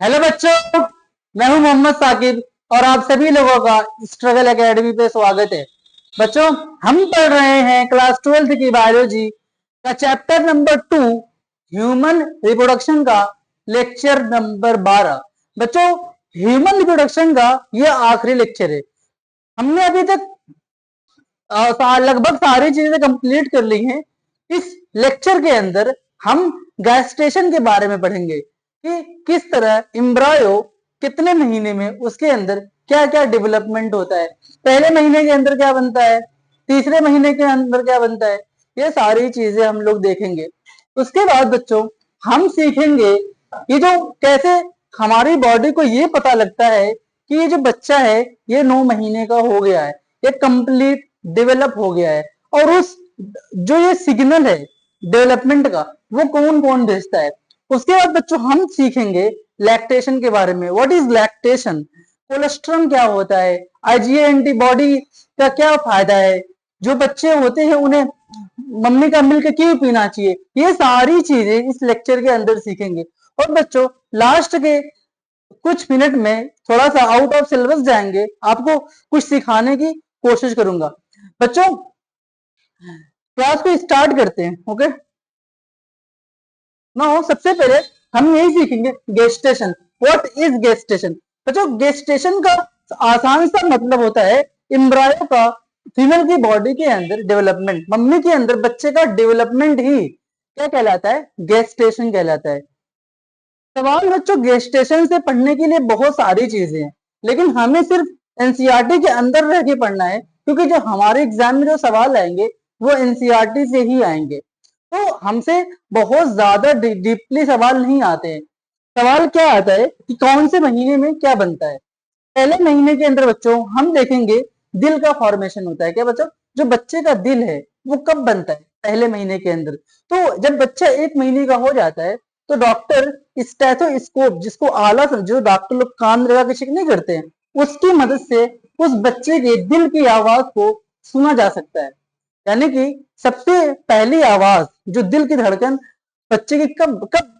Hello बच्चों, मैं हूं मोहम्मद साकिब और आप सभी लोगों का स्ट्रगल एकेडमी पे स्वागत है। बच्चों, हम पढ़ रहे हैं क्लास 12th की बायोलॉजी का चैप्टर नंबर 2 ह्यूमन रिप्रोडक्शन का लेक्चर नंबर 12। बच्चों, ह्यूमन रिप्रोडक्शन का यह आखिरी लेक्चर है। हमने अभी तक लगभग सारी चीजें कंप्लीट कर ली हैं। इस लेक्चर के अंदर हम गैस्टेशन के बारे में पढ़ेंगे कि किस तरह एम्ब्रायो कितने महीने में उसके अंदर क्या क्या डेवलपमेंट होता है, पहले महीने के अंदर क्या बनता है, तीसरे महीने के अंदर क्या बनता है, ये सारी चीजें हम लोग देखेंगे। उसके बाद बच्चों हम सीखेंगे ये जो कैसे हमारी बॉडी को ये पता लगता है कि ये जो बच्चा है ये 9 महीने का हो गया है, ये कंप्लीट डेवलप हो गया है, और उस जो ये सिग्नल है डेवलपमेंट का वो कौन कौन भेजता है। उसके बाद बच्चों हम सीखेंगे लैक्टेशन के बारे में। व्हाट इज लैक्टेशन, कोलेस्ट्रॉल क्या होता है, आईजीए एंटीबॉडी का क्या फायदा है, जो बच्चे होते हैं उन्हें मम्मी का मिल्क क्यों पीना चाहिए, ये सारी चीजें इस लेक्चर के अंदर सीखेंगे। और बच्चों लास्ट के कुछ मिनट में थोड़ा सा आउट ऑफ सिलेबस जाएंगे, आपको कुछ सिखाने की कोशिश करूंगा। बच्चों क्लास को स्टार्ट करते हैं। ओके नाउ सबसे पहले हम यही सीखेंगे गेस्टेशन। What is gestation. बच्चों गेस्टेशन का आसान सा मतलब होता है एम्ब्रायो का फीमेल की बॉडी के अंदर डेवलपमेंट, मम्मी के अंदर बच्चे का डेवलपमेंट ही क्या कहलाता है, गेस्टेशन कहलाता है। सवाल बच्चों गेस्टेशन से पढ़ने के लिए बहुत सारी चीजें हैं, लेकिन हमें सिर्फ एनसीईआरटी के अंदर रह के पढ़ना है, क्योंकि जो हमारे एग्जाम में जो सवाल आएंगे वो एनसीईआरटी से ही आएंगे। तो हमसे बहुत ज्यादा डीपली सवाल नहीं आते हैं। सवाल क्या आता है कि कौन से महीने में क्या बनता है। पहले महीने के अंदर बच्चों हम देखेंगे दिल का फॉर्मेशन होता है। क्या बच्चों, जो बच्चे का दिल है वो कब बनता है, पहले महीने के अंदर। तो जब बच्चा 1 महीने का हो जाता है तो डॉक्टर स्टेथोस्कोप, जिसको आला जो डॉक्टर लोग कान लगा के चेक नहीं करते हैं, उसकी मदद से उस बच्चे के दिल की आवाज को सुना जा सकता है। यानी कि सबसे पहली आवाज जो दिल की धड़कन बच्चे की कब कब,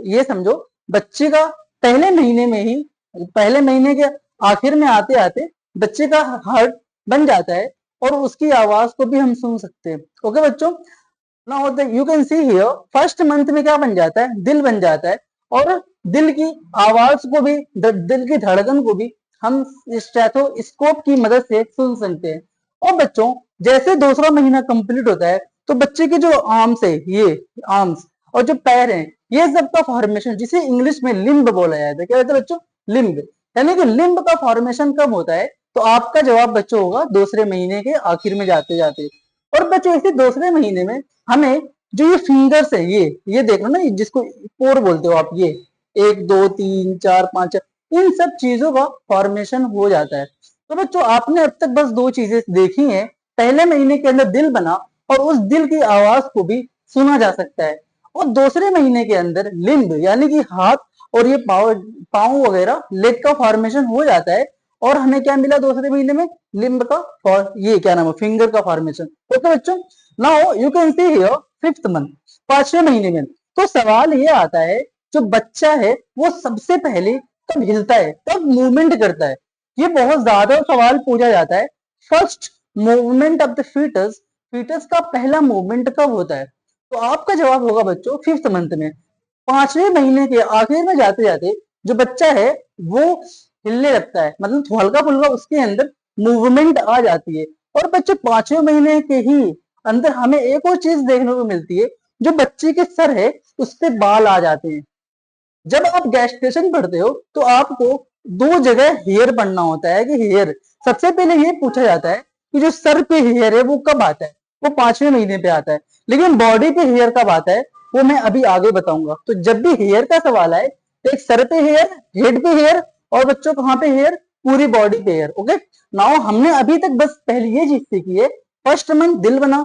ये समझो बच्चे का पहले महीने में ही, पहले महीने के आखिर में आते आते बच्चे का हार्ट बन जाता है और उसकी आवाज को भी हम सुन सकते हैं। ओके बच्चों, now you can see here first month में क्या बन जाता है, दिल बन जाता है, और दिल की आवाज को भी, दिल की धड़कन को भी हम स्टेथोस्कोप की मदद से सुन सकते हैं। और बच्चों जैसे दूसरा महीना कंप्लीट होता है तो बच्चे के जो आर्म्स है, ये आर्म्स और जो पैर हैं, ये सब का फॉर्मेशन, जिसे इंग्लिश में लिम्ब बोला जाता है। क्या कहते हैं बच्चों, लिम्ब। यानी कि लिम्ब का फॉर्मेशन कब होता है, तो आपका जवाब बच्चों होगा दूसरे महीने के आखिर में जाते जाते। और बच्चों इसी दूसरे महीने में हमें जो ये फिंगर्स है, ये देख लो ना, जिसको पोर बोलते हो आप, ये 1 2 3 4 5, इन सब चीजों का फॉर्मेशन हो जाता है। तो बच्चों आपने अब तक बस 2 चीजें देखी हैं। पहले महीने के अंदर दिल बना और उस दिल की आवाज को भी सुना जा सकता है, और दूसरे महीने के अंदर लिम्ब यानी कि हाथ और ये पाँव वगैरह, लेग का फॉर्मेशन हो जाता है। और हमें क्या मिला दूसरे महीने में, लिम्ब का, और ये क्या नाम है, फिंगर का फॉर्मेशन। ओके बच्चों, now you can see here 5th month, 5वें महीने में। तो सवाल ये आता है जो बच्चा है वो सबसे पहले कब हिलता है, कब मूवमेंट करता है। ये बहुत ज्यादा सवाल पूछा जाता है। First movement of the foetus, foetus का पहला मूवमेंट कब होता है, तो आपका जवाब होगा बच्चों 5th मंथ में। 5वें महीने के आखिर में जाते जाते जो बच्चा है वो हिलने लगता है, मतलब हल्का फुल्का उसके अंदर मूवमेंट आ जाती है। और बच्चे 5वें महीने के ही अंदर हमें एक और चीज देखने को मिलती है, जो बच्चे के सर है उस पे बाल आ जाते हैं। जब आप गैस्ट्रेशन पढ़ते हो तो आपको 2 जगह हेयर पढ़ना होता है कि हेयर, सबसे पहले ये पूछा जाता है कि जो सर पे हेयर है वो कब आता है, वो 5वें महीने पे आता है। लेकिन बॉडी पे हेयर कब आता है वो मैं अभी आगे बताऊंगा। तो जब भी हेयर का सवाल आए तो एक सर पे हेयर, हेड पे हेयर, और बच्चों कहाँ पे हेयर, पूरी बॉडी पे हेयर। ओके नाउ हमने अभी तक बस पहले ये चीज सीखी है, फर्स्ट मंथ दिल बना,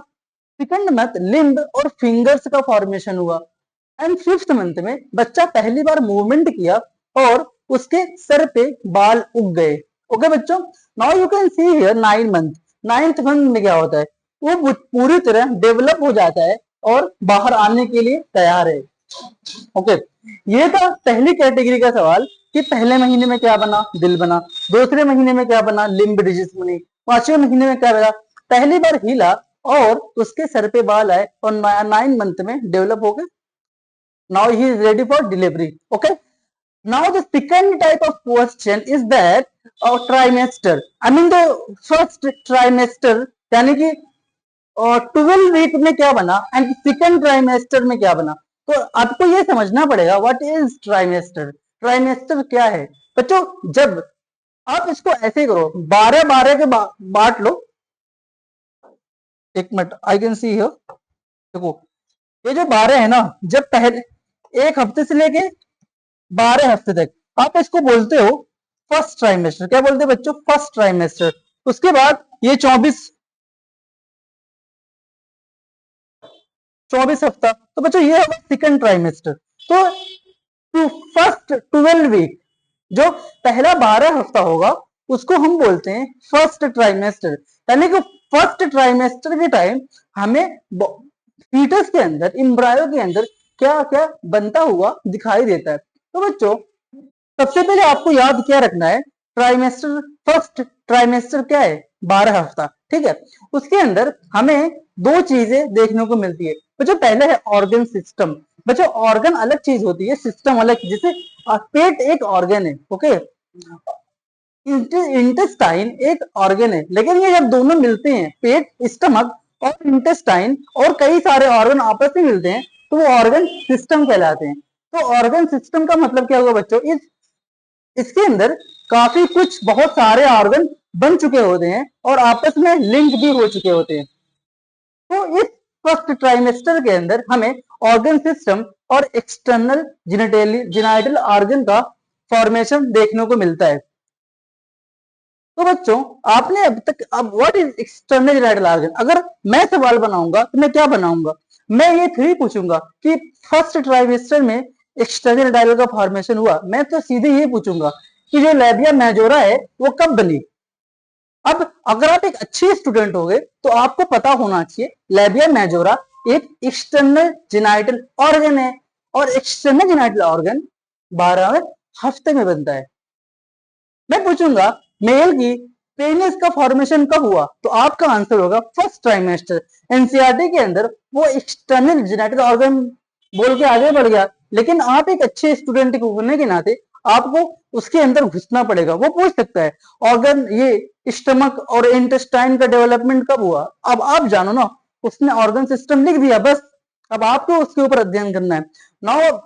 सेकंड मंथ लिम्ब और फिंगर्स का फॉर्मेशन हुआ, एंड 5th मंथ में बच्चा पहली बार मूवमेंट किया और उसके सर पे बाल उग गए। ओके बच्चों, now you can see here 9 month, 9th month में क्या होता है, वो पूरी तरह डेवलप हो जाता है और बाहर आने के लिए तैयार है। ओके ये था पहली कैटेगरी का सवाल कि पहले महीने में क्या बना, दिल बना, दूसरे महीने में क्या बना, लिम्ब डिजिट बनी, पांचवें महीने में क्या बना, पहली बार हिला और उसके सर पे बाल आए और 9 मंथ में डेवलप हो गए. Now he is ready for delivery. Okay. Now the second type of question is that trimester. I mean the first trimester यानी कि 12 वीक में क्या बना एंड सेकेंड ट्राइमेस्टर में क्या बना. तो आपको ये समझना पड़ेगा व्हाट इज ट्राइमेस्टर. ट्राइमेस्टर क्या है बच्चों. जब आप इसको ऐसे करो 12 के बांट लो. एक minute, I can see here. देखो ये जो 12 है ना, जब पहले एक हफ्ते से लेके 12 हफ्ते तक आप इसको बोलते हो फर्स्ट ट्राइमेस्टर. क्या बोलते हैं बच्चों, फर्स्ट ट्राइमेस्टर. उसके बाद ये 24 हफ्ता, तो बच्चों ये होगा सेकंड ट्राइमेस्टर. तो फर्स्ट 12 वीक, जो पहला 12 हफ्ता होगा उसको हम बोलते हैं फर्स्ट ट्राइमेस्टर. यानी कि फर्स्ट ट्राइमेस्टर के टाइम हमें फीटस के अंदर, एम्ब्रायो के अंदर क्या क्या बनता हुआ दिखाई देता है. तो बच्चों सबसे पहले आपको याद क्या रखना है, ट्राइमेस्टर, फर्स्ट ट्राइमेस्टर क्या है, 12 हफ्ता. ठीक है. उसके अंदर हमें दो चीजें देखने को मिलती है बच्चों. पहले है ऑर्गन सिस्टम. बच्चों ऑर्गन अलग चीज होती है, सिस्टम अलग. जैसे पेट एक ऑर्गन है, ओके, इंटेस्टाइन एक ऑर्गन है, लेकिन ये जब दोनों मिलते हैं, पेट, स्टमक और इंटेस्टाइन और कई सारे ऑर्गन आपस में मिलते हैं, तो वो ऑर्गन सिस्टम कहलाते हैं. तो ऑर्गन सिस्टम का मतलब क्या होगा बच्चों, इसके अंदर काफी कुछ बहुत सारे ऑर्गन बन चुके होते हैं और आपस में लिंक भी हो चुके होते हैं. तो इस फर्स्ट ट्राइमेस्टर के अंदर हमें ऑर्गन सिस्टम और एक्सटर्नल जेनिटल ऑर्गन का फॉर्मेशन देखने को मिलता है. तो बच्चों आपने अब तक, अब what is external genital organ, अगर मैं सवाल बनाऊंगा तो मैं क्या बनाऊंगा, मैं ये थ्री पूछूंगा कि फर्स्ट ट्राइमेस्टर में एक्सटर्नल जेनिटल का फॉर्मेशन हुआ. मैं तो सीधे ये पूछूंगा कि जो लेबिया मेजोरा है वो कब बनी. अब अगर आप एक अच्छे स्टूडेंट होगे तो आपको पता होना चाहिए लेबिया मेजोरा एक एक्सटर्नल जेनिटल ऑर्गन है और एक्सटर्नल जेनिटल ऑर्गन 12वें हफ्ते में बनता है. मैं पूछूंगा मेल की पेनिस का फॉर्मेशन कब हुआ, तो आपका आंसर होगा फर्स्ट ट्राइमेस्टर. एनसीईआरटी के अंदर वो एक्सटर्नल जेनिटल ऑर्गन बोल के आगे बढ़ गया, लेकिन आप एक अच्छे स्टूडेंट होने के नाते आपको उसके अंदर घुसना पड़ेगा. वो पूछ सकता है ऑर्गन, ये स्टमक और इंटेस्टाइन का डेवलपमेंट कब हुआ. अब आप जानो ना, उसने ऑर्गन सिस्टम लिख दिया, बस अब आपको उसके ऊपर अध्ययन करना है. नाउ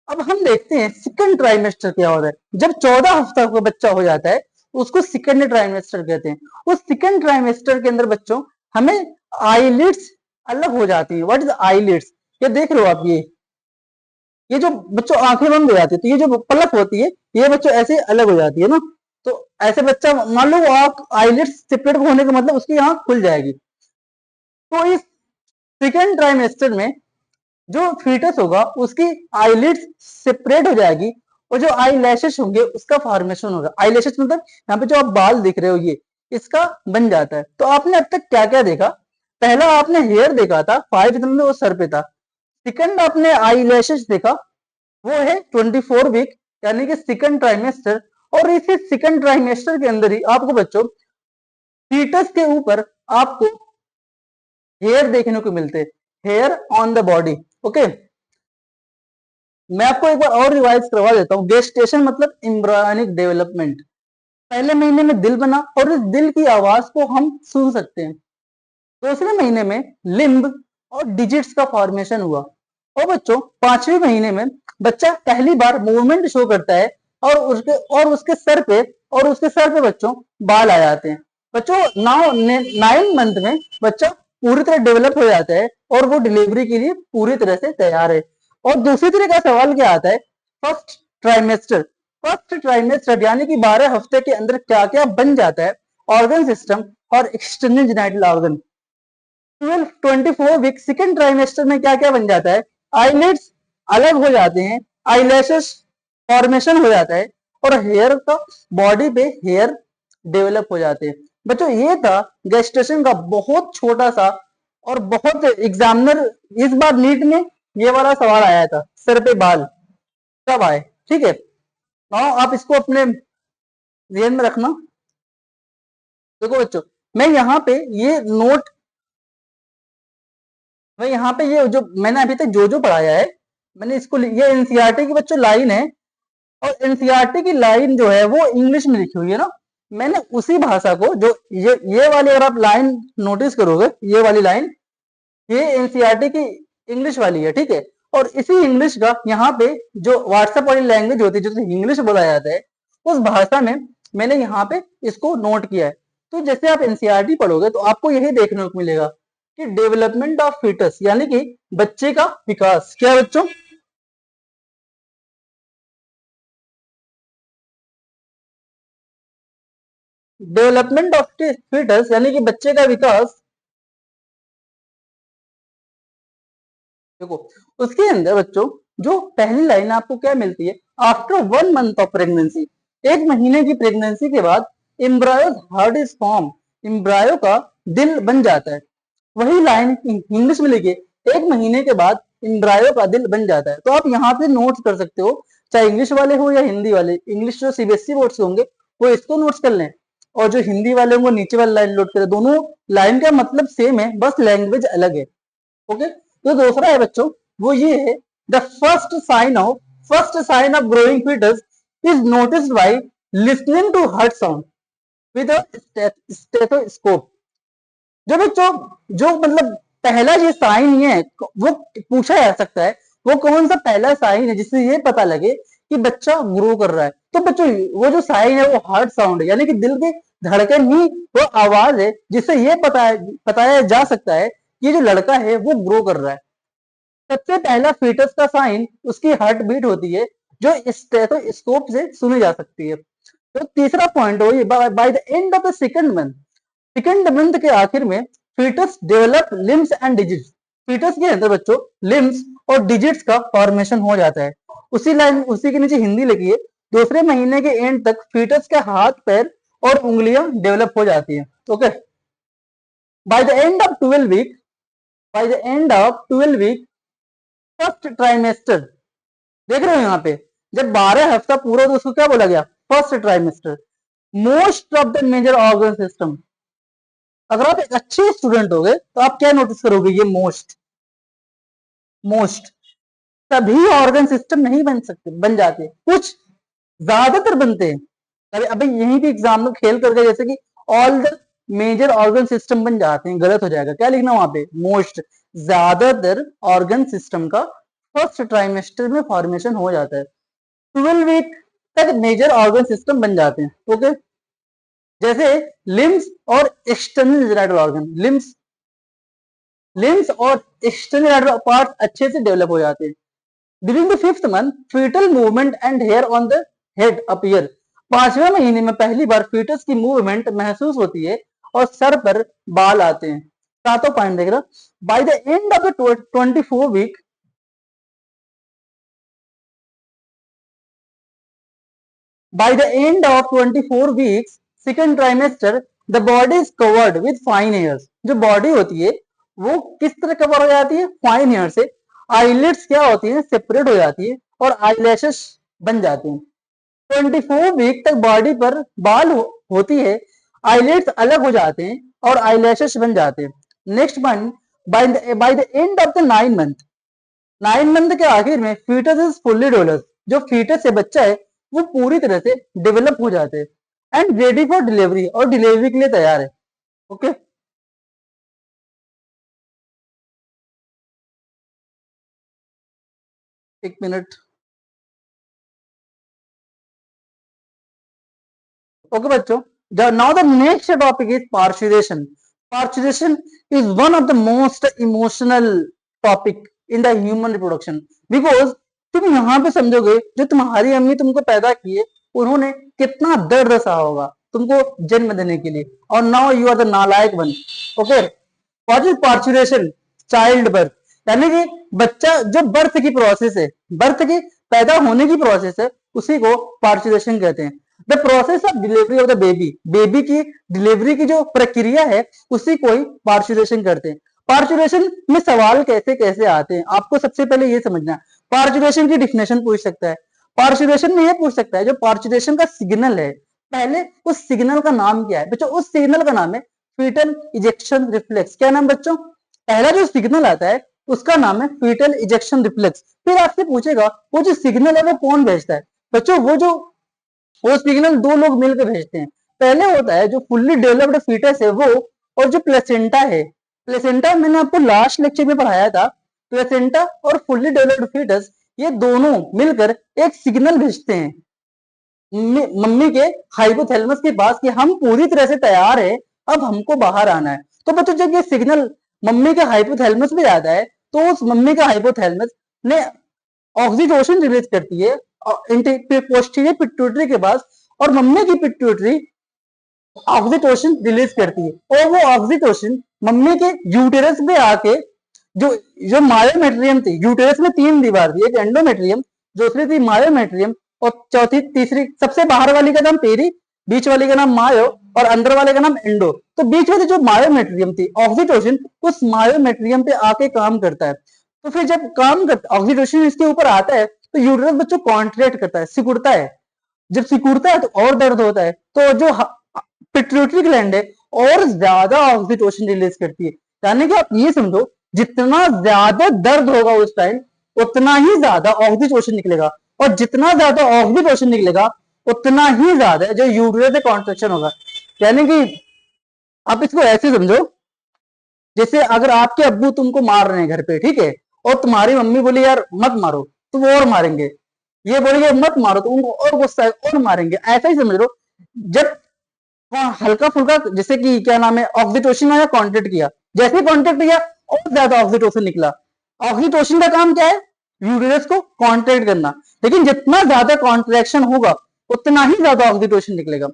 अब हम देखते हैं सेकंड ट्राइमेस्टर क्या होता है. जब 14 हफ्ता का बच्चा हो जाता है उसको सेकंड ट्राइमेस्टर कहते हैं. उस सेकंड ट्राइमेस्टर के अंदर बच्चों हमें आईलिड्स अलग हो जाती है. व्हाट इज आईलिड्स, ये देख रहे हो आप, ये जो बच्चों आंखें बंद हो जाती है तो ये जो पलक होती है ये बच्चों ऐसे अलग हो जाती है ना. तो ऐसे बच्चा मान लो आंख आईलिड्स सेपरेट होने का मतलब उसकी आंख खुल जाएगी. तो इस सेकंड ट्राइमेस्टर में जो फीटस होगा उसकी आईलिड्स सेपरेट हो जाएगी और जो आई लैशेस होंगे उसका फॉर्मेशन होगा. आई लैशेस मतलब यहाँ पे जो आप बाल दिख रहे हो ये इसका बन जाता है. तो आपने अब तक क्या क्या देखा, पहला आपने हेयर देखा था 5 दिन में वो सर पे था. सेकंड आपने आई लैशेस देखा, वो है 24 वीक यानी कि सेकंड ट्राइमेस्टर. और इसी सेकंड ट्राइमेस्टर के अंदर ही आपको बच्चों फीटस के ऊपर आपको हेयर देखने को मिलते हैं, hair on the body. Okay, मैं आपको एक बार और रिवाइज करवा देता हूँ. गेस्टेशन मतलब एम्ब्रियोनिक डेवलपमेंट. पहले महीने में दिल बना और इस दिल की आवाज को हम सुन सकते हैं. दूसरे महीने में लिम्ब और डिजिट्स का फॉर्मेशन हुआ. और बच्चों 5वें महीने में बच्चा पहली बार मूवमेंट शो करता है और उसके सर पे बच्चों बाल आ जाते हैं. बच्चों 9 मंथ में बच्चा पूरी तरह डेवलप हो जाता है और वो डिलीवरी के लिए पूरी तरह से तैयार है. और दूसरी तरह का सवाल क्या आता है, फर्स्ट ट्राइमेस्टर. फर्स्ट ट्राइमेस्टर यानी कि 12 हफ्ते के अंदर क्या क्या बन जाता है, ऑर्गन सिस्टम और external genital organ. 24 week second trimester में क्या क्या बन जाता है, आईलिड्स अलग हो जाते हैं, आईलैशेस फॉर्मेशन हो जाता है और हेयर का बॉडी पे हेयर डेवलप हो जाते हैं. बच्चों ये था गेस्टेशन का बहुत छोटा सा और बहुत एग्जामिनर इस बार नीट में ये वाला सवाल आया था, सर पे बाल कब आए. ठीक है, नाउ आप इसको अपने ध्यान में रखना। देखो बच्चों, मैं यहाँ पे ये नोट, मैं यहाँ पे ये जो मैंने अभी तक जो जो पढ़ाया है, मैंने इसको, ये एनसीईआरटी की बच्चों लाइन है, और एनसीईआरटी की लाइन जो है वो इंग्लिश में लिखी हुई है ना, मैंने उसी भाषा को, जो ये वाली अगर आप लाइन नोटिस करोगे, ये वाली लाइन, ये एनसीईआरटी की इंग्लिश वाली है, ठीक है। और इसी इंग्लिश का यहाँ पे जो व्हाट्सएप वाली लैंग्वेज होती है, जो इंग्लिश बोला जाता है, उस भाषा में मैंने यहाँ पे इसको नोट किया है। तो जैसे आप एनसीईआरटी पढ़ोगे तो आपको यही देखने को मिलेगा कि डेवलपमेंट ऑफ फीटस, यानी कि बच्चे का विकास, क्या बच्चों, डेवलपमेंट ऑफ फीटस यानी कि बच्चे का विकास। देखो उसके अंदर बच्चों जो पहली लाइन आपको क्या मिलती है, आफ्टर 1 मंथ ऑफ प्रेगनेंसी, 1 महीने की प्रेगनेंसी के बाद embryo heart is form, embryo का दिल बन जाता है। वही लाइन इंग्लिश में लिखिए, 1 महीने के बाद एम्ब्रायो का दिल बन जाता है। तो आप यहाँ पे नोट्स कर सकते हो, चाहे इंग्लिश वाले हो या हिंदी वाले। इंग्लिश जो सीबीएसई बोर्ड से होंगे वो इसको नोट्स कर लें, और जो हिंदी वाले होंगे नीचे वाली लाइन नोट करें। दोनों लाइन का मतलब सेम है, बस लैंग्वेज अलग है। ओके, तो दूसरा है बच्चों, वो ये है, the first sign of growing foetus is noticed by listening to heart sound with a stethoscope. जो बच्चों, जो मतलब पहला ये साइन ये है, वो पूछा जा सकता है, वो कौन सा पहला साइन है जिससे ये पता लगे कि बच्चा ग्रो कर रहा है। तो बच्चों वो जो साइन है वो हार्ट साउंड है, यानी कि दिल की धड़कन ही वो आवाज है जिससे ये बताया जा सकता है कि ये जो लड़का है वो ग्रो कर रहा है। सबसे पहला फीटस का साइन उसकी हार्ट बीट होती है, जो स्टेथोस्कोप से सुनी जा सकती है। तो तीसरा पॉइंट हो, by the end of the second month के आखिर में foetus develop limbs and digits. Foetus के अंदर बच्चों लिम्स और डिजिट्स का फॉर्मेशन हो जाता है। उसी के नीचे हिंदी लिखिए, दूसरे महीने के एंड तक फीटस के हाथ पैर और उंगलियां डेवलप हो जाती है। Okay, by the end of 12 week, by the end of 12 week first trimester, देख रहे हो यहाँ पे, जब 12 हफ्ता पूरा तो उसको क्या बोला गया, first trimester. Most of the major organ system, अगर आप एक अच्छे स्टूडेंट हो गए तो आप क्या नोटिस करोगे, ये मोस्ट सभी ऑर्गन सिस्टम नहीं बन सकते, बन जाते, कुछ ज्यादातर बनते हैं। अभी अभी यहीं भी एग्जाम में खेल करके जैसे कि all the major organ system बन जाते हैं, गलत हो जाएगा, क्या लिखना वहां पे, मोस्ट, ज्यादातर ऑर्गन सिस्टम का फर्स्ट ट्राइमेस्टर में फॉर्मेशन हो जाता है। 12 वीक तक मेजर ऑर्गन सिस्टम बन जाते हैं। ओके, जैसे लिम्स और एक्सटर्नल जेनिटल ऑर्गन, लिम्स और एक्सटर्नल जेनिटल पार्ट अच्छे से डेवलप हो जाते हैं। During the 5th month foetal movement and hair on the head appear, 5वें महीने में पहली बार फीटस की मूवमेंट महसूस होती है और सर पर बाल आते हैं। सातों पॉइंट देख रहा, by the end of the 24 week, by the end of 24 weeks second trimester the body is covered with fine hairs। जो बॉडी होती है वो किस तरह कवर हो जाती है, फाइन हेयर से। आईलिड्स क्या होती है, सेपरेट हो जाती है, और आईलैशेस बन जाते हैं। 24 वीक तक बॉडी पर बाल होती है, आईलिड्स अलग हो जाते हैं और आईलैशेस बन जाते हैं। Next point, bye the end of the 9 month, 9 month के आखिर में फीटस इज फुल्ली डेवलप्ड, जो फीटस से बच्चा है वो पूरी तरह से डेवलप हो जाते हैं एंड रेडी फॉर डिलीवरी, और डिलीवरी के लिए तैयार है। ओके, एक मिनट। ओके बच्चों, now the next topic is parturition. Parturition is one of the most emotional topic in the human reproduction, because तुम यहाँ पे समझोगे जो तुम्हारी अम्मी तुमको पैदा किए उन्होंने कितना दर्द सहा होगा तुमको जन्म देने के लिए, और नाउ यू आर द नालायक one. Okay, what is parturition, child birth, यानी कि बच्चा जो बर्थ की प्रोसेस है, बर्थ की पैदा होने की प्रोसेस है, उसी को पार्चुरेशन कहते हैं। The process of delivery of the baby, baby की डिलीवरी की जो प्रक्रिया है उसी को ही पार्चुरेशन करते हैं। पार्चुरेशन में सवाल कैसे कैसे आते हैं, आपको सबसे पहले ये समझना है। पार्चुरेशन की डिफिनेशन पूछ सकता है। पार्चुरेशन में ये पूछ सकता है जो पार्चुरेशन का सिग्नल है, पहले उस सिग्नल का नाम क्या है बच्चों? उस सिग्नल का नाम है फीटल इजेक्शन रिफ्लेक्स। क्या नाम बच्चों? पहला जो सिग्नल आता है उसका नाम है फीटल इजेक्शन रिफ्लेक्स। फिर आपसे पूछेगा वो जो सिग्नल है वो कौन भेजता है? बच्चों वो सिग्नल दो लोग मिलकर भेजते हैं। पहले होता है जो फुल्ली डेवलप्ड फीटस है वो, और जो प्लेसेंटा है। प्लेसेंटा मैंने आपको लास्ट लेक्चर में पढ़ाया था। प्लेसेंटा और फुल्ली डेवलप्ड फीटस ये दोनों मिलकर एक सिग्नल भेजते हैं मम्मी के हाइपोथैलेमस के पास कि हम पूरी तरह से तैयार है, अब हमको बाहर आना है। तो बच्चों जब ये सिग्नल मम्मी के हाइपोथैलेमस में जाता है तो उस मम्मी का हाइपोथैलेमस ने ऑक्सीटोसिन रिलीज करती है पोस्टीरियर पिट्यूटरी के पास, और मम्मी की पिट्यूटरी ऑक्सीटोसिन रिलीज करती है, और वो ऑक्सीटोसिन मम्मी के यूटेरस में आके जो जो मायोमेट्रियम थी, यूटेरस में तीन दीवार थी, एक एंडोमेट्रियम, दूसरी थी मायोमेट्रियम, और चौथी तीसरी सबसे बाहर वाली का नाम पेरी, बीच वाली का नाम मायो, और अंदर वाले का नाम एंडो। तो बीच वाली जो मायोमेट्रियम थी, ऑक्सीटोसिन उस मायोमेट्रियम पे आके काम करता है। तो फिर जब काम करता ऑक्सीटोसिन इसके ऊपर आता है तो यूटेरस बच्चों कॉन्ट्रैक्ट करता है, सिकुड़ता है। जब सिकुड़ता है तो और दर्द होता है, तो जो पिट्यूटरी ग्लैंड है और ज्यादा ऑक्सीटोसिन रिलीज करती है। यानी कि आप ये समझो जितना ज्यादा दर्द होगा उस टाइम उतना ही ज्यादा ऑक्सीटोसिन निकलेगा, और जितना ज्यादा ऑक्सीटोसिन निकलेगा उतना ही ज्यादा जो यूटेरस में कॉन्ट्रैक्शन होगा। यानी कि आप इसको ऐसे समझो जैसे अगर आपके अब्बू तुमको मार रहे हैं घर पे, ठीक है, और तुम्हारी मम्मी बोली यार मत मारो तो वो और मारेंगे, ये बोलेंगे मत मारो तो उनको और गुस्सा है और मारेंगे। ऐसा ही समझ लो जब हल्का फुल्का जैसे कि क्या नाम है ऑक्सीटोसिन आया, कॉन्ट्रैक्ट किया, जैसे कॉन्ट्रैक्ट किया और ज्यादा ऑक्सीटोसिन निकला। ऑक्सीटोसिन का काम क्या है? यूटेरस को कॉन्ट्रैक्ट करना, लेकिन जितना ज्यादा कॉन्ट्रैक्शन होगा उतना ही ज्यादा ऑक्सीटोसिन निकलेगा।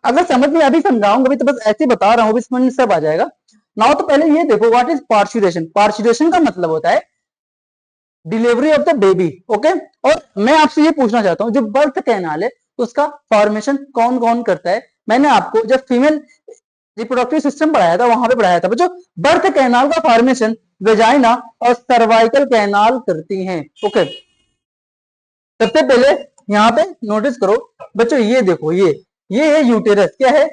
अगर समझ में अभी समझाऊंगा, अभी तो बस ऐसे बता रहा हूँ, समझ में सब आ जाएगा। नाउ तो पहले ये देखो व्हाट इज पार्चुरेशन। पार्चुरेशन का मतलब होता है delivery of the baby, okay. और मैं आपसे ये पूछना चाहता हूँ जो बर्थ कैनाल है उसका फॉर्मेशन कौन कौन करता है? मैंने आपको जब फीमेल रिप्रोडक्टिव सिस्टम पढ़ाया था वहां पे पढ़ाया था बच्चों, बर्थ कैनाल का फॉर्मेशन वेजाइना और सर्वाइकल कैनाल करती हैं, ओके। सबसे पहले यहाँ पे नोटिस करो बच्चों, ये देखो ये है यूटेरस। क्या है?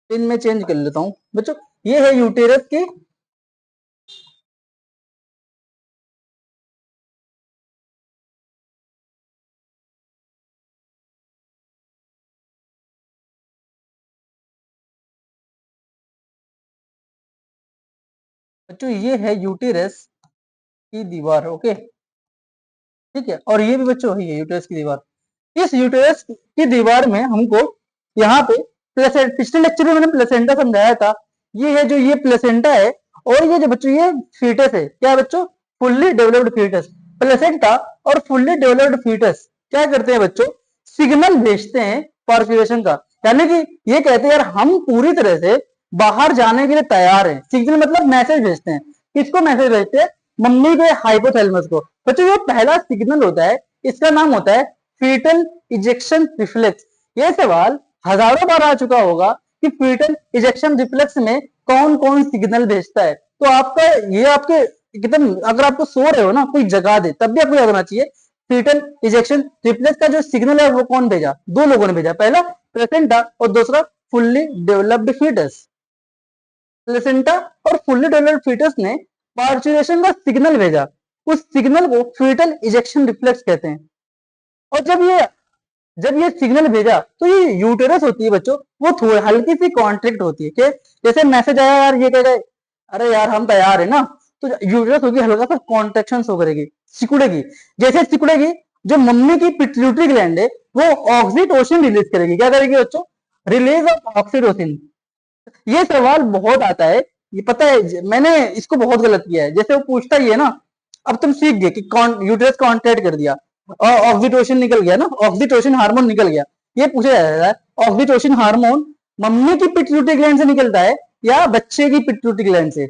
पिन में चेंज कर लेता हूं बच्चों, ये है यूटेरस की बच्चों, ये है यूटेरस की दीवार, ओके, ठीक है। और ये भी बच्चों है यूटेरस की दीवार। इस यूटेरस की दीवार में हमको यहाँ पे पिछले लेक्चर में मैंने प्लेसेंटा समझाया था। ये है जो ये प्लेसेंटा है, और ये जो बच्चों ये फीटस है। क्या बच्चों? Fully developed foetus. प्लेसेंटा और फुल्ली डेवलप्ड फीटस क्या करते हैं बच्चों? सिग्नल भेजते हैं पार्चुरेशन का, यानी कि ये कहते हैं यार हम पूरी तरह से बाहर जाने के लिए तैयार हैं। सिग्नल मतलब मैसेज भेजते हैं। किसको मैसेज भेजते हैं? मम्मी के हाइपोथैलेमस को। बच्चों ये पहला सिग्नल होता है, इसका नाम होता है फीटल इजेक्शन रिफ्लेक्स। ये सवाल हजारों बार आ चुका होगा कि फीटल इजेक्शन रिफ्लेक्स में कौन कौन सिग्नल भेजता है। तो आपका ये आपके एकदम, अगर आपको सो रहे हो ना कोई जगा दे तब भी आपको याद होना चाहिए फीटल इजेक्शन रिफ्लेक्स का जो सिग्नल है वो कौन भेजा? दो लोगों ने भेजा, पहला प्लेसेंटा और दूसरा फुल्ली डेवलप्ड फीटस। प्लेसेंटा और फुल्ली डेवलप्ड फीटस ने पार्चुरेशन का सिग्नल भेजा, उस सिग्नल को फीटल इजेक्शन रिफ्लेक्स कहते हैं। और जब ये सिग्नल भेजा तो ये यूटेरस होती है बच्चों, वो थोड़ी हल्की सी कॉन्ट्रैक्ट होती है कि जैसे मैसेज आया यार ये कह गए अरे यार हम तैयार है ना, तो यूटेरस होगी हल्का सा कॉन्ट्रेक्शन शो करेगी, सिकुड़ेगी। जैसे सिकुड़ेगी जो मम्मी की पिट्यूटरी ग्लैंड है वो ऑक्सीटोसिन रिलीज करेगी। क्या करेगी बच्चों? Release of oxytocin. ये सवाल बहुत आता है, ये पता है मैंने इसको बहुत गलत किया है। जैसे वो पूछता ही है ना, अब तुम सीख गए कि यूटेरस कॉन्ट्रैक्ट कर दिया और ऑक्सीटोसिन निकल गया ना, ऑक्सीटोसिन हार्मोन निकल गया। ये पूछा जाता है ऑक्सीटोसिन हार्मोन मम्मी की पिट्यूटरी ग्लैंड से निकलता है या बच्चे की पिट्यूटरी ग्लैंड से?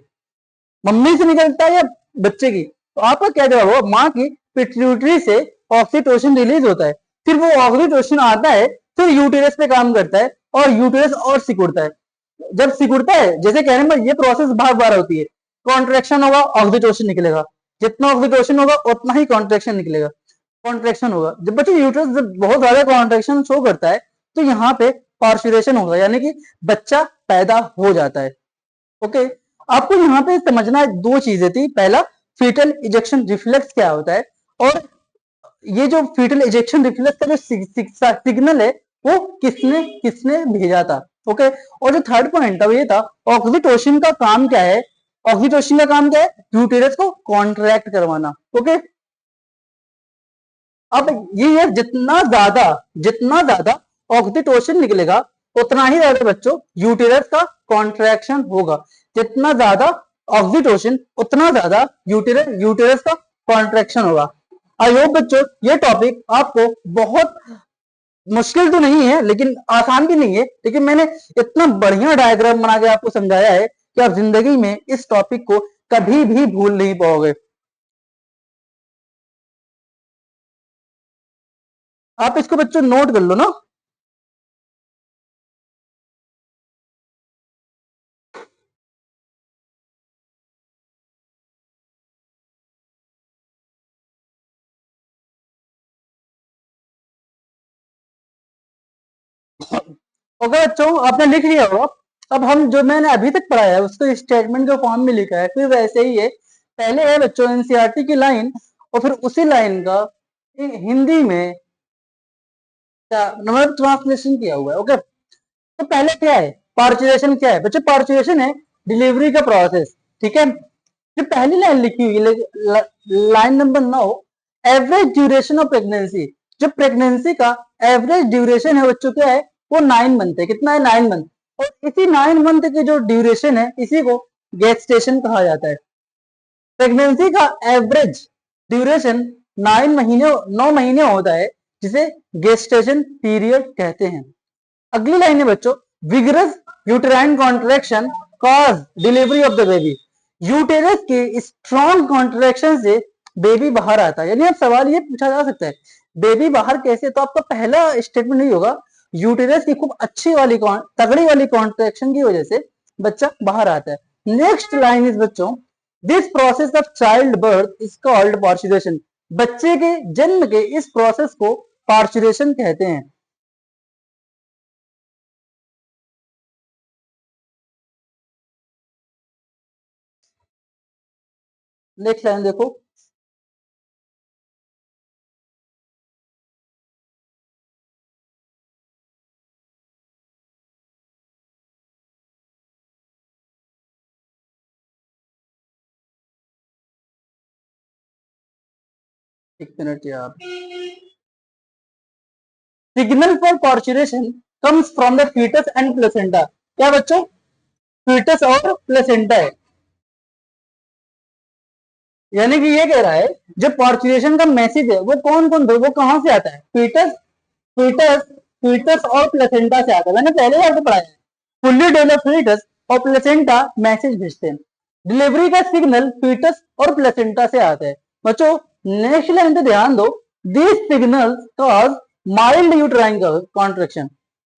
मम्मी से निकलता है या बच्चे की? तो आपका क्या जवाब होगा? माँ की पिट्यूटरी से ऑक्सीटोसिन रिलीज होता है, फिर वो ऑक्सीटोसिन आता है, फिर यूटेरस पे काम करता है और यूटेरस और सिकुड़ता है। जब सिकुड़ता है, जैसे कहने में ये प्रोसेस भाग बार होती है, कॉन्ट्रेक्शन होगा ऑक्सीटोसिन निकलेगा, जितना ऑक्सीटोसिन होगा उतना ही कॉन्ट्रेक्शन निकलेगा। कॉन्ट्रेक्शन होगा। जब बच्चों यूट्रस जब बहुत ज्यादा कॉन्ट्रेक्शन शो करता है तो यहाँ पे पार्चुरेशन होगा, यानी कि बच्चा पैदा हो जाता है। ओके, आपको यहाँ पे समझना दो चीजें थी, पहला फीटल इजेक्शन रिफ्लेक्स क्या होता है, और ये जो फीटल इजेक्शन रिफ्लेक्स का जो सिग्नल है वो किसने किसने भेजा था। ओके, और जो थर्ड पॉइंट था वो ये था ऑक्सीटोसिन का काम क्या है। ऑक्सीटोसिन का काम क्या है, यूटेरस को कॉन्ट्रैक्ट करवाना। ओके, अब ये है जितना ज्यादा ऑक्सीटोसिन निकलेगा उतना ही ज्यादा बच्चों यूटेरस का कॉन्ट्रैक्शन होगा। जितना ज्यादा ऑक्सीटोसिन उतना ज्यादा यूटेरस का कॉन्ट्रैक्शन होगा। आई होप बच्चों ये टॉपिक आपको बहुत मुश्किल तो नहीं है लेकिन आसान भी नहीं है, लेकिन मैंने इतना बढ़िया डायग्राम बना के आपको समझाया है कि आप जिंदगी में इस टॉपिक को कभी भी भूल नहीं पाओगे। आप इसको बच्चों नोट कर लो ना। ओके बच्चों, आपने लिख लिया होगा। अब हम जो मैंने अभी तक पढ़ा है उसको स्टेटमेंट के फॉर्म में लिखा है, फिर वैसे ही है। पहले है बच्चों एनसीईआरटी की लाइन, और फिर उसी लाइन का हिंदी में मतलब ट्रांसलेशन किया हुआ है। ओके, तो पहले क्या है, पार्चुरेशन क्या है बच्चों, पार्चुरेशन है डिलीवरी का प्रोसेस। ठीक है, जो पहली लाइन लिखी हुई है line number 9, average duration of pregnancy. जो प्रेगनेंसी का एवरेज ड्यूरेशन है बच्चों क्या है, वो 9 मंथ है। कितना है, 9 मंथ। और इसी 9 मंथ की जो ड्यूरेशन है इसी को गेस्टेशन कहा जाता है। प्रेगनेंसी का एवरेज ड्यूरेशन 9 महीने 9 महीने होता है, जिसे गेस्टेशन पीरियड कहते हैं। अगली लाइन है बच्चों, vigorous uterine contraction cause delivery of the baby. Uterus के स्ट्रॉन्ग कॉन्ट्रैक्शन से बेबी बाहर आता है। यानी अब सवाल ये पूछा जा सकता है बेबी बाहर कैसे, तो आपका पहला स्टेटमेंट नहीं होगा, यूटेरस की खूब अच्छी वाली तगड़ी वाली कॉन्ट्रैक्शन की वजह से बच्चा बाहर आता है। नेक्स्ट लाइन इज बच्चों, this process of child birth is called parturition. बच्चे के जन्म के इस प्रोसेस को पार्चुरेशन कहते हैं। नेक्स्ट लाइन देखो, एक मिनट यार। Signal for parturition comes from the foetus and placenta. क्या बच्चों, फीटस और प्लेसेंटा है। यानी कि ये कह रहा है जो पार्चुरेशन का मैसेज है वो कौन कौन वो कहां से आता है, फीटस फीटस फीटस और प्लेसेंटा से आता है। मैंने पहले ही आपको पढ़ाया है, फुल्ली डेवलप्ड फीटस और प्लेसेंटा मैसेज भेजते हैं। डिलीवरी का सिग्नल फीटस और प्लेसेंटा से आता है। बच्चों नेक्स्ट लाइन पे ध्यान दो, this signal cause mild uterine contraction.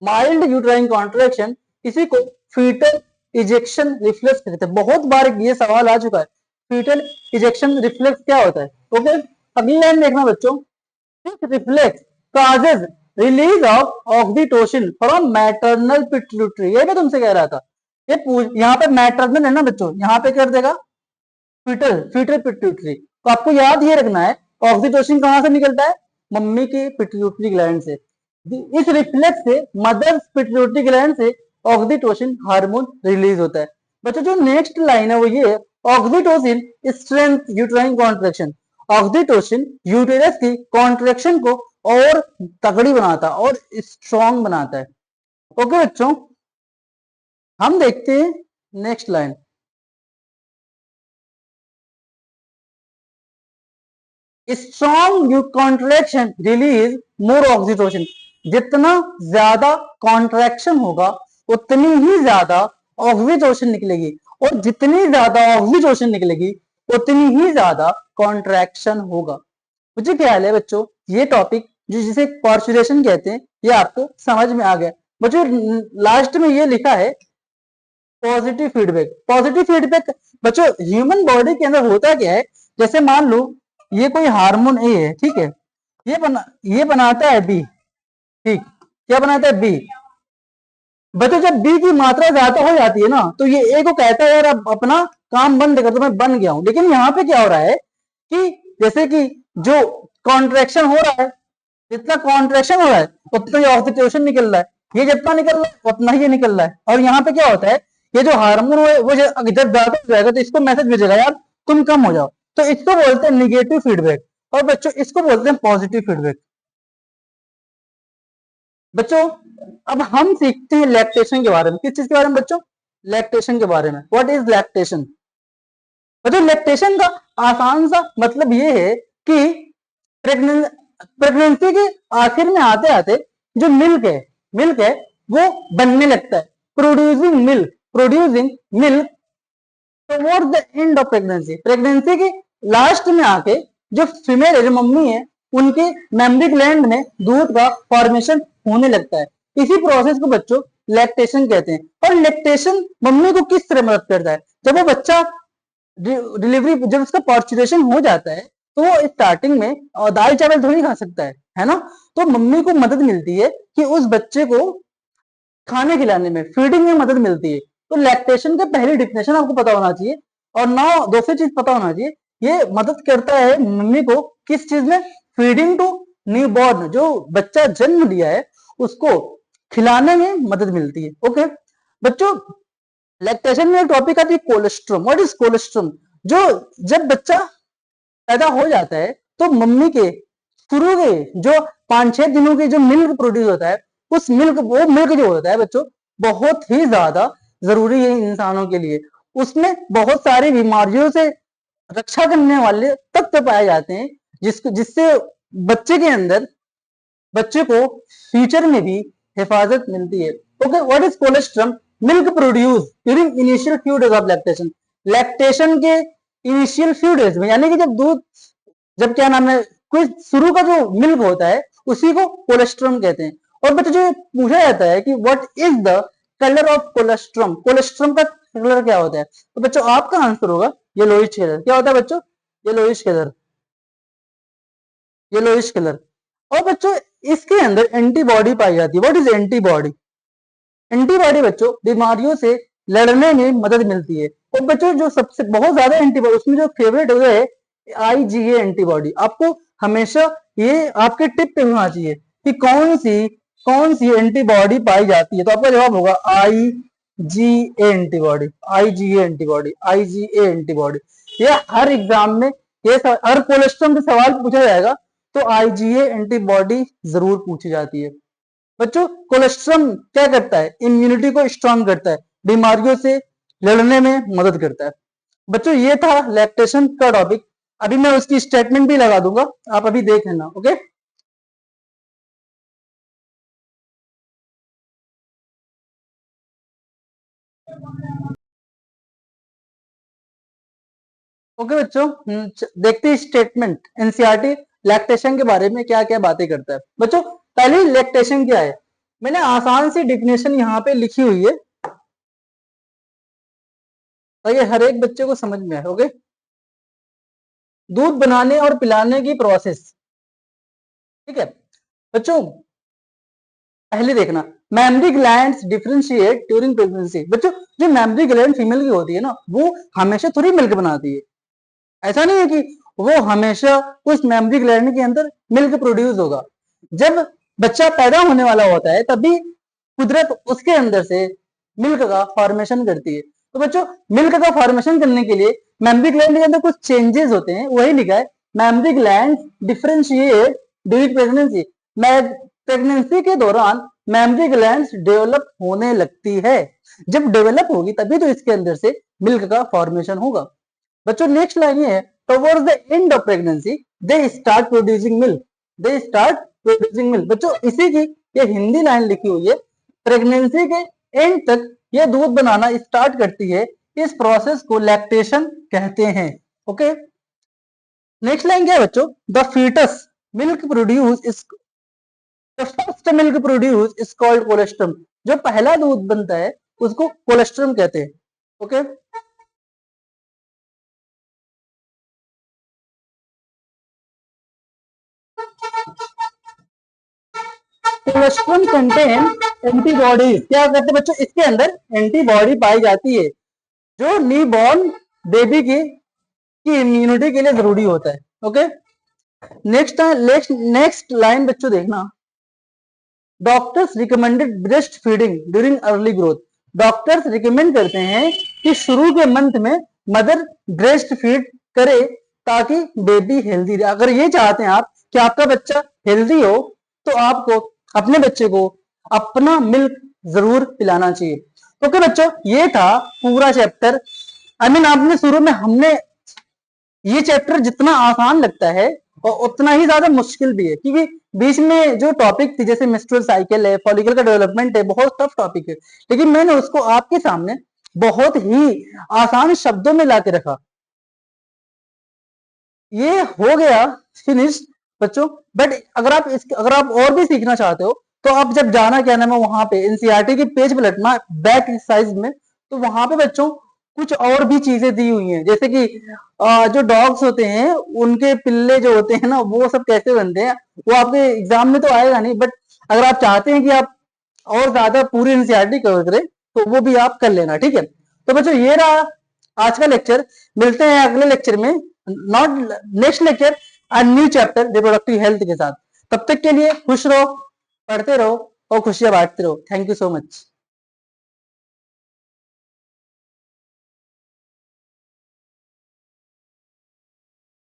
Mild uterine contraction इसी को फीटल इजेक्शन रिफ्लेक्स कहते हैं। बहुत बार ये सवाल आ चुका है, फीटल इजेक्शन रिफ्लेक्स क्या होता है। ओके, अगली लाइन देखना बच्चों, this reflex causes release of oxytocin from maternal pituitary। ये मैं तुमसे कह रहा था, ये यहाँ पे मैटरनल है ना बच्चों, यहाँ पे कर देगा फीटल फीटल पिट्यूटरी। तो आपको याद ये रखना है ऑक्सीटोसिन कहां से निकलता है, मम्मी के पिट्यूटरी ग्लैंड से। इस रिफ्लेक्स से मदर पिट्यूटरी ग्लैंड से ऑक्सीटोसिन हार्मोन रिलीज होता है। बच्चों जो नेक्स्ट लाइन है वो ये है, oxytocin strength uterine contraction. Oxytocin uterus की कॉन्ट्रैक्शन को और तगड़ी बनाता है और स्ट्रॉन्ग बनाता है। ओके बच्चों, हम देखते हैं next line, strong contraction release मोर ऑक्सीटोसिन। जितना ज्यादा कॉन्ट्रैक्शन होगा उतनी ही ज्यादा ऑक्सीटोसिन निकलेगी, और जितनी ज्यादा ऑक्सीटोसिन निकलेगी उतनी ही ज्यादा कॉन्ट्रैक्शन होगा। मुझे ख्याल है बच्चों ये टॉपिक जो जिसे पार्चुरेशन कहते हैं ये आपको समझ में आ गया। बच्चों लास्ट में ये लिखा है पॉजिटिव फीडबैक। पॉजिटिव फीडबैक बच्चों ह्यूमन बॉडी के अंदर होता क्या है, जैसे मान लो ये कोई हार्मोन ए है, ठीक है, ये बनाता है बी, ठीक, क्या बनाता है बी। बच्चों जब बी की मात्रा ज्यादा हो जाती है ना तो ये ए को कहता है यार अब अपना काम बंद कर दो, मैं बन गया हूं। लेकिन यहाँ पे क्या हो रहा है कि जैसे कि जो कॉन्ट्रेक्शन हो रहा है, जितना कॉन्ट्रेक्शन हो रहा है उतना ही ऑक्सीटोसिन निकल रहा है, ये जितना निकल रहा है उतना ही ये निकल रहा है। और यहाँ पे क्या होता है, ये जो हार्मोन है वो जब ज्यादा हो जाएगा तो इसको मैसेज भेजेगा यार तुम कम हो जाओ, तो इसको बोलते हैं निगेटिव फीडबैक। और बच्चों इसको बोलते हैं पॉजिटिव फीडबैक। बच्चों अब हम सीखते हैं लैक्टेशन के बारे में। किस चीज के बारे में बच्चों? लैक्टेशन के बारे में। What is lactation? बच्चों लैक्टेशन का आसान सा मतलब ये है कि प्रेगनेंसी के आखिर में आते आते जो मिल्क है वो बनने लगता है, producing milk towards the end of pregnancy. Pregnancy के लास्ट में आके जो फीमेल है, जो मम्मी है, उनके मेमरी ग्लैंड में दूध का फॉर्मेशन होने लगता है। इसी प्रोसेस को बच्चों लैक्टेशन कहते हैं। और लैक्टेशन मम्मी को किस तरह मदद करता है? जब वो बच्चा डिलीवरी, जब उसका पार्चुरेशन हो जाता है तो वो स्टार्टिंग में दाल चावल थोड़ी खा सकता है ना, तो मम्मी को मदद मिलती है कि उस बच्चे को खाने खिलाने में, फीडिंग में मदद मिलती है। तो लैक्टेशन का पहली डिफिनेशन आपको पता होना चाहिए। और नौ दूसरी चीज पता होना चाहिए, ये मदद करता है मम्मी को किस चीज में? फीडिंग टू न्यूबॉर्न, जो बच्चा जन्म लिया है उसको खिलाने में मदद मिलती है। ओके बच्चों, लैक्टेशन में एक टॉपिक आती है कोलेस्ट्रम। What is colostrum? जो जब बच्चा पैदा हो जाता है तो मम्मी के शुरू के जो 5-6 दिनों के जो मिल्क प्रोड्यूस होता है, उस मिल्क, वो मिल्क जो होता है बच्चों बहुत ही ज्यादा जरूरी है इंसानों के लिए। उसमें बहुत सारी बीमारियों से रक्षा करने वाले तत्व पाए जाते हैं जिससे बच्चे के अंदर, बच्चे को फ्यूचर में भी हिफाजत मिलती है। Okay what is colostrum? Milk produce during initial few days of lactation. Lactation के इनिशियल फ्यू डेज में, यानी कि जब दूध, जब क्या नाम है, कोई शुरू का जो मिल्क होता है उसी को कोलेस्ट्रम कहते हैं। और बच्चों जो पूछा जाता है कि what is the colour of colostrum, colostrum का कलर क्या होता है, तो बच्चों आपका आंसर होगा येलोइश कलर। क्या होता है बच्चों? Yellowish colour, yellowish colour. और बच्चों इसके अंदर एंटीबॉडी पाई जाती है। What is antibody? एंटीबॉडी बच्चों बीमारियों से लड़ने में मदद मिलती है। और बच्चों जो सबसे बहुत ज्यादा एंटीबॉडी, उसमें जो फेवरेट है IgA एंटीबॉडी। आपको हमेशा ये आपके टिप पे होना चाहिए कि कौन सी एंटीबॉडी पाई जाती है। तो आपका जवाब होगा IgA antibody, IgA antibody, IgA antibody. ये हर एग्जाम में, ये हर कोलेस्ट्रॉल से सवाल पूछा जाएगा तो IgA एंटीबॉडी जरूर पूछी जाती है। बच्चों कोलेस्ट्रॉल क्या करता है? इम्यूनिटी को स्ट्रांग करता है, बीमारियों से लड़ने में मदद करता है। बच्चों ये था लैक्टेशन का टॉपिक। अभी मैं उसकी स्टेटमेंट भी लगा दूंगा, आप अभी देख लेना। ओके ओके बच्चों, देखते हैं स्टेटमेंट। एनसीईआरटी लैक्टेशन के बारे में क्या क्या बातें करता है। बच्चों पहले लैक्टेशन क्या है, मैंने आसान सी डिफिनेशन यहाँ पे लिखी हुई है ताकि हर एक बच्चे को समझ में आए। ओके, दूध बनाने और पिलाने की प्रोसेस, ठीक है बच्चों। पहले देखना, mammary glands differentiate during pregnancy. बच्चों जो मेमरी ग्लैंड फीमेल की होती है ना, वो हमेशा थोड़ी मिल्क बनाती है। ऐसा नहीं है कि वो हमेशा उस मेमरी ग्लैंड के अंदर मिल्क प्रोड्यूस होगा। जब बच्चा पैदा होने वाला होता है तभी कुदरत उसके अंदर से मिल्क का फॉर्मेशन करती है। तो बच्चों मिल्क का फॉर्मेशन करने के लिए मेमरी ग्लैंड के अंदर कुछ चेंजेस होते हैं, वही लिखा है mammary gland differentiate during pregnancy. Pregnancy के दौरान मेमरी ग्लैंड डेवलप होने लगती है। जब डेवलप होगी तभी तो इसके अंदर से मिल्क का फॉर्मेशन होगा। बच्चों नेक्स्ट लाइन ये है, towards the end of pregnancy they start producing milk, they start producing milk. बच्चों इसी की ये हिंदी लाइन लिखी हुई है, प्रेगनेंसी के एंड तक ये दूध बनाना स्टार्ट करती है। इस प्रोसेस को लैक्टेशन कहते हैं। ओके नेक्स्ट लाइन क्या है बच्चों, the foetus milk produce is, the first milk produce is called colostrum. जो पहला दूध बनता है उसको कोलेस्ट्रम कहते हैं। ओके कोलोस्ट्रम कंटेन एंटीबॉडीज, क्या करते हैं बच्चों, इसके अंदर एंटीबॉडी पाई जाती है जो न्यूबॉर्न बेबी की इम्यूनिटी के लिए जरूरी होता है। ओके, नेक्स्ट लाइन बच्चों देखना, doctors recommended breast feeding during early growth. Doctors recommend करते हैं कि शुरू के मंथ में मदर ब्रेस्ट फीड करे ताकि बेबी हेल्दी रहे। अगर ये चाहते हैं आप कि आपका बच्चा हेल्दी हो तो आपको अपने बच्चे को अपना मिल्क जरूर पिलाना चाहिए। तो क्या बच्चों, ये था पूरा चैप्टर। आपने शुरू में हमने ये चैप्टर जितना आसान लगता है और उतना ही ज्यादा मुश्किल भी है, क्योंकि बीच में जो टॉपिक थी जैसे मेंस्ट्रुअल साइकिल है, फॉलिकल का डेवलपमेंट है, बहुत टफ टॉपिक है, लेकिन मैंने उसको आपके सामने बहुत ही आसान शब्दों में ला के रखा। ये हो गया फिनिश बच्चों। बट अगर आप और भी सीखना चाहते हो तो आप जब जाना, क्या नाम है, वहां पे एनसीईआरटी के पेज पे लटना बैक साइज में, तो वहां पे बच्चों कुछ और भी चीजें दी हुई हैं, जैसे कि जो डॉग्स होते हैं उनके पिल्ले जो होते हैं ना, वो सब कैसे बनते हैं, वो आपके एग्जाम में तो आएगा नहीं, बट अगर आप चाहते हैं कि आप और ज्यादा पूरी एनसीईआरटी कवर करें तो वो भी आप कर लेना, ठीक है। तो बच्चों ये रहा आज का लेक्चर। मिलते हैं अगले लेक्चर में, not next lecture, a new chapter reproductive health के साथ। तब तक के लिए खुश रहो, पढ़ते रहो और खुशियां बांटते रहो। Thank you so much.